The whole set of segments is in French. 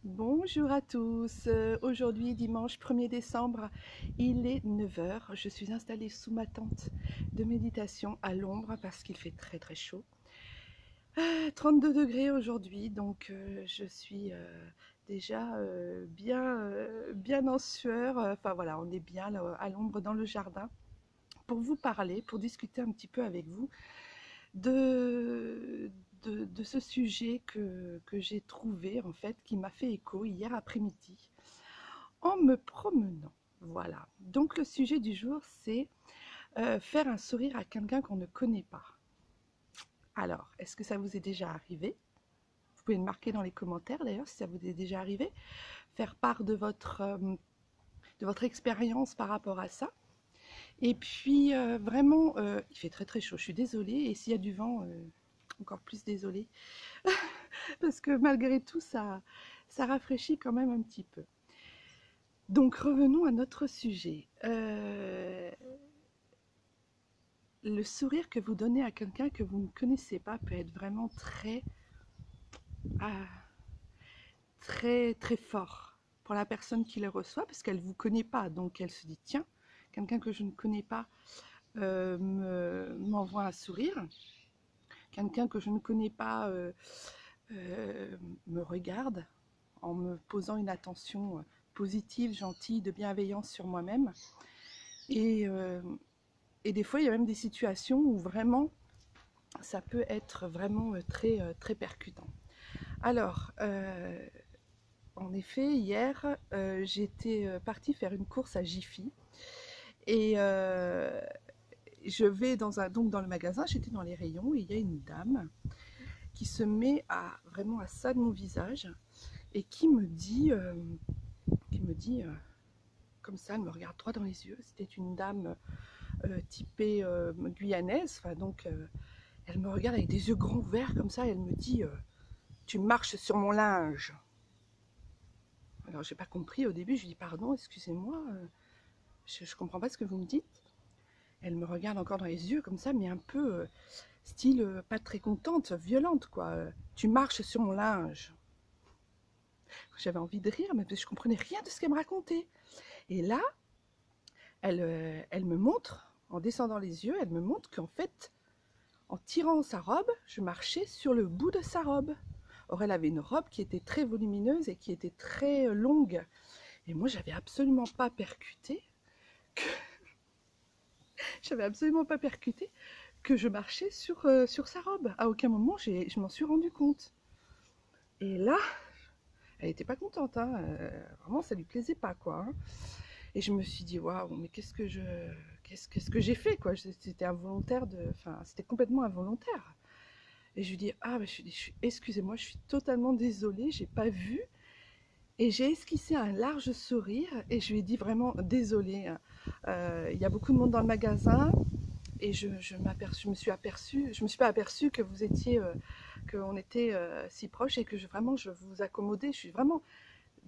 Bonjour à tous. Aujourd'hui, dimanche 1er décembre, il est 9 heures. Je suis installée sous ma tente de méditation à l'ombre parce qu'il fait très très chaud. 32 degrés aujourd'hui, donc je suis déjà bien en sueur. Enfin voilà, on est bien là, à l'ombre dans le jardin pour vous parler, pour discuter un petit peu avec vous de, de ce sujet que j'ai trouvé, en fait, qui m'a fait écho hier après-midi en me promenant. Voilà. Donc le sujet du jour, c'est faire un sourire à quelqu'un qu'on ne connaît pas. Alors, est-ce que ça vous est déjà arrivé? Vous pouvez le marquer dans les commentaires d'ailleurs si ça vous est déjà arrivé. Faire part de votre expérience par rapport à ça. Et puis vraiment, il fait très très chaud, je suis désolée. Et s'il y a du vent, encore plus désolée. Parce que malgré tout, ça rafraîchit quand même un petit peu. Donc revenons à notre sujet. Le sourire que vous donnez à quelqu'un que vous ne connaissez pas peut être vraiment ah, très fort pour la personne qui le reçoit, parce qu'elle ne vous connaît pas. Donc elle se dit, tiens, quelqu'un que je ne connais pas m'envoie un sourire. Quelqu'un que je ne connais pas me regarde en me posant une attention positive, gentille, de bienveillance sur moi-même. Et, euh, et des fois, il y a même des situations où vraiment, ça peut être vraiment très percutant. Alors, en effet, hier, j'étais partie faire une course à Jiffy. Et je vais donc dans le magasin, j'étais dans les rayons, et il y a une dame qui se met vraiment à ça de mon visage et qui me dit comme ça, elle me regarde droit dans les yeux. C'était une dame typée guyanaise, enfin, donc elle me regarde avec des yeux grands ouverts comme ça, et elle me dit tu marches sur mon linge. Alors j'ai pas compris au début, je lui dis pardon, excusez-moi, je comprends pas ce que vous me dites. Elle me regarde encore dans les yeux comme ça, mais un peu style pas très contente, violente quoi. Tu marches sur mon linge. J'avais envie de rire, mais je comprenais rien de ce qu'elle me racontait. Et là, elle me montre, en descendant les yeux, elle me montre qu'en fait, en tirant sa robe, je marchais sur le bout de sa robe. Or, elle avait une robe qui était très volumineuse et qui était très longue. Et moi, j'avais absolument pas percuté que, j'avais absolument pas percuté que je marchais sur sa robe. À aucun moment, je m'en suis rendu compte. Et là, elle n'était pas contente, hein. Vraiment, ça lui plaisait pas, quoi. Hein. Et je me suis dit, waouh, mais qu'est-ce que j'ai fait, quoi. C'était involontaire, enfin, c'était complètement involontaire. Et je lui dis, ah, bah, excusez-moi, je suis totalement désolée, j'ai pas vu. Et j'ai esquissé un large sourire et je lui ai dit vraiment désolée. Il y a beaucoup de monde dans le magasin et je me suis pas aperçue que vous étiez, qu'on était si proches et que vraiment je vous accommodais. Je suis vraiment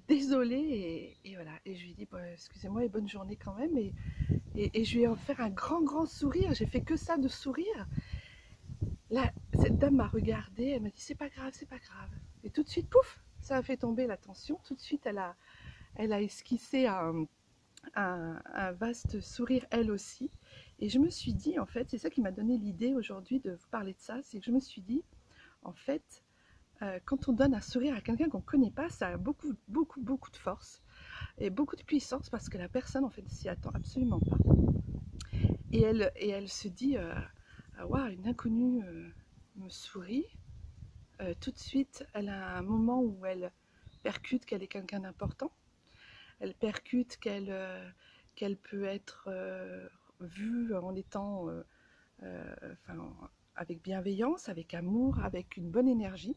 désolée et voilà. Et je lui ai dit, bah, excusez-moi et bonne journée quand même. Et je lui ai offert un grand sourire. J'ai fait que ça de sourire. Là, cette dame m'a regardée, elle m'a dit c'est pas grave, c'est pas grave. Et tout de suite, pouf, ça a fait tomber la tension. Tout de suite, elle a esquissé un vaste sourire elle aussi. Et je me suis dit, en fait, c'est ça qui m'a donné l'idée aujourd'hui de vous parler de ça, c'est que je me suis dit, en fait, quand on donne un sourire à quelqu'un qu'on ne connaît pas, ça a beaucoup de force et beaucoup de puissance parce que la personne, en fait, s'y attend absolument pas. Et elle se dit, waouh, une inconnue me sourit. Tout de suite, elle a un moment où elle percute qu'elle est quelqu'un d'important. Elle percute qu'elle peut être vue en étant enfin, avec bienveillance, avec amour, avec une bonne énergie.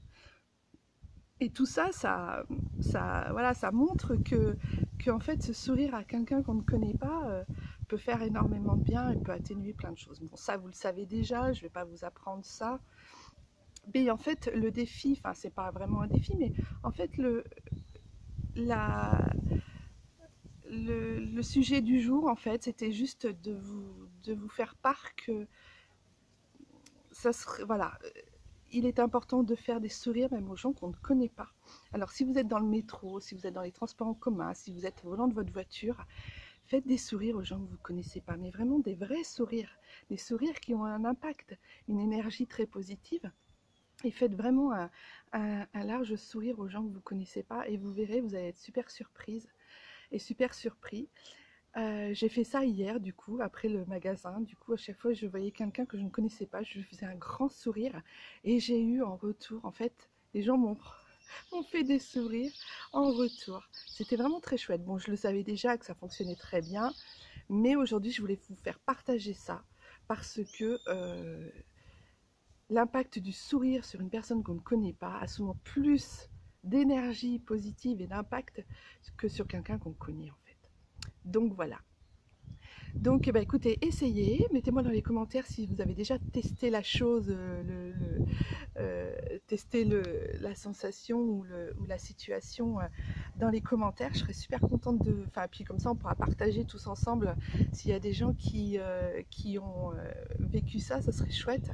Et tout ça, voilà, ça montre que en fait, ce sourire à quelqu'un qu'on ne connaît pas peut faire énormément de bien et peut atténuer plein de choses. Bon, ça, vous le savez déjà, je ne vais pas vous apprendre ça. Mais en fait, le défi, enfin, c'est pas vraiment un défi, mais en fait, la, le sujet du jour, en fait, c'était juste de vous faire part que ça serait, voilà, il est important de faire des sourires même aux gens qu'on ne connaît pas. Alors si vous êtes dans le métro, si vous êtes dans les transports en commun, si vous êtes au volant de votre voiture, faites des sourires aux gens que vous ne connaissez pas, mais vraiment des vrais sourires, des sourires qui ont un impact, une énergie très positive. Et faites vraiment un large sourire aux gens que vous ne connaissez pas et vous verrez, vous allez être super surprise et super surpris. J'ai fait ça hier, du coup, après le magasin. Du coup, à chaque fois que je voyais quelqu'un que je ne connaissais pas, je lui faisais un grand sourire. Et j'ai eu en retour, en fait, les gens m'ont fait des sourires en retour. C'était vraiment très chouette. Bon, je le savais déjà que ça fonctionnait très bien. Mais aujourd'hui, je voulais vous faire partager ça. Parce que l'impact du sourire sur une personne qu'on ne connaît pas a souvent plus d'énergie positive et d'impact que sur quelqu'un qu'on connaît, en fait. Donc voilà. Donc écoutez, essayez, mettez-moi dans les commentaires si vous avez déjà testé la chose, testé la sensation ou la situation dans les commentaires. Je serais super contente de... Enfin, puis comme ça, on pourra partager tous ensemble s'il y a des gens qui ont vécu ça, ça serait chouette.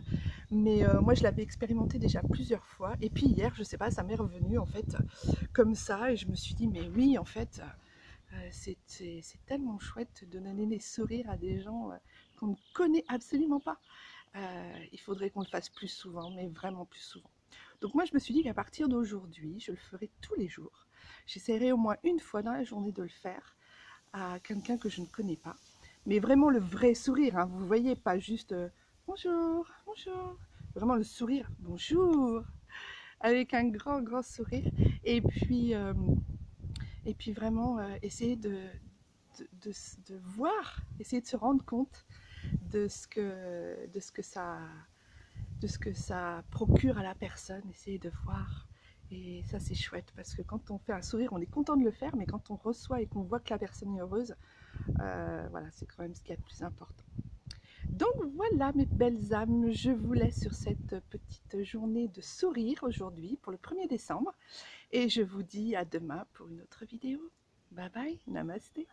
Mais moi, je l'avais expérimenté déjà plusieurs fois. Et puis hier, je sais pas, ça m'est revenu en fait comme ça. Et je me suis dit, mais oui, en fait... c'est tellement chouette de donner des sourires à des gens qu'on ne connaît absolument pas. Il faudrait qu'on le fasse plus souvent, mais vraiment plus souvent. Donc moi, je me suis dit qu'à partir d'aujourd'hui, je le ferai tous les jours. J'essaierai au moins une fois dans la journée de le faire à quelqu'un que je ne connais pas. Mais vraiment le vrai sourire, hein, vous voyez, pas juste bonjour, bonjour. Vraiment le sourire, bonjour, avec un grand, grand sourire. Et puis vraiment essayer de voir, essayer de se rendre compte de ce que ça procure à la personne, essayer de voir. Et ça c'est chouette parce que quand on fait un sourire, on est content de le faire, mais quand on reçoit et qu'on voit que la personne est heureuse, voilà, c'est quand même ce qu'il y a de plus important. Donc voilà mes belles âmes, je vous laisse sur cette petite journée de sourire aujourd'hui pour le 1er décembre et je vous dis à demain pour une autre vidéo. Bye bye, namasté.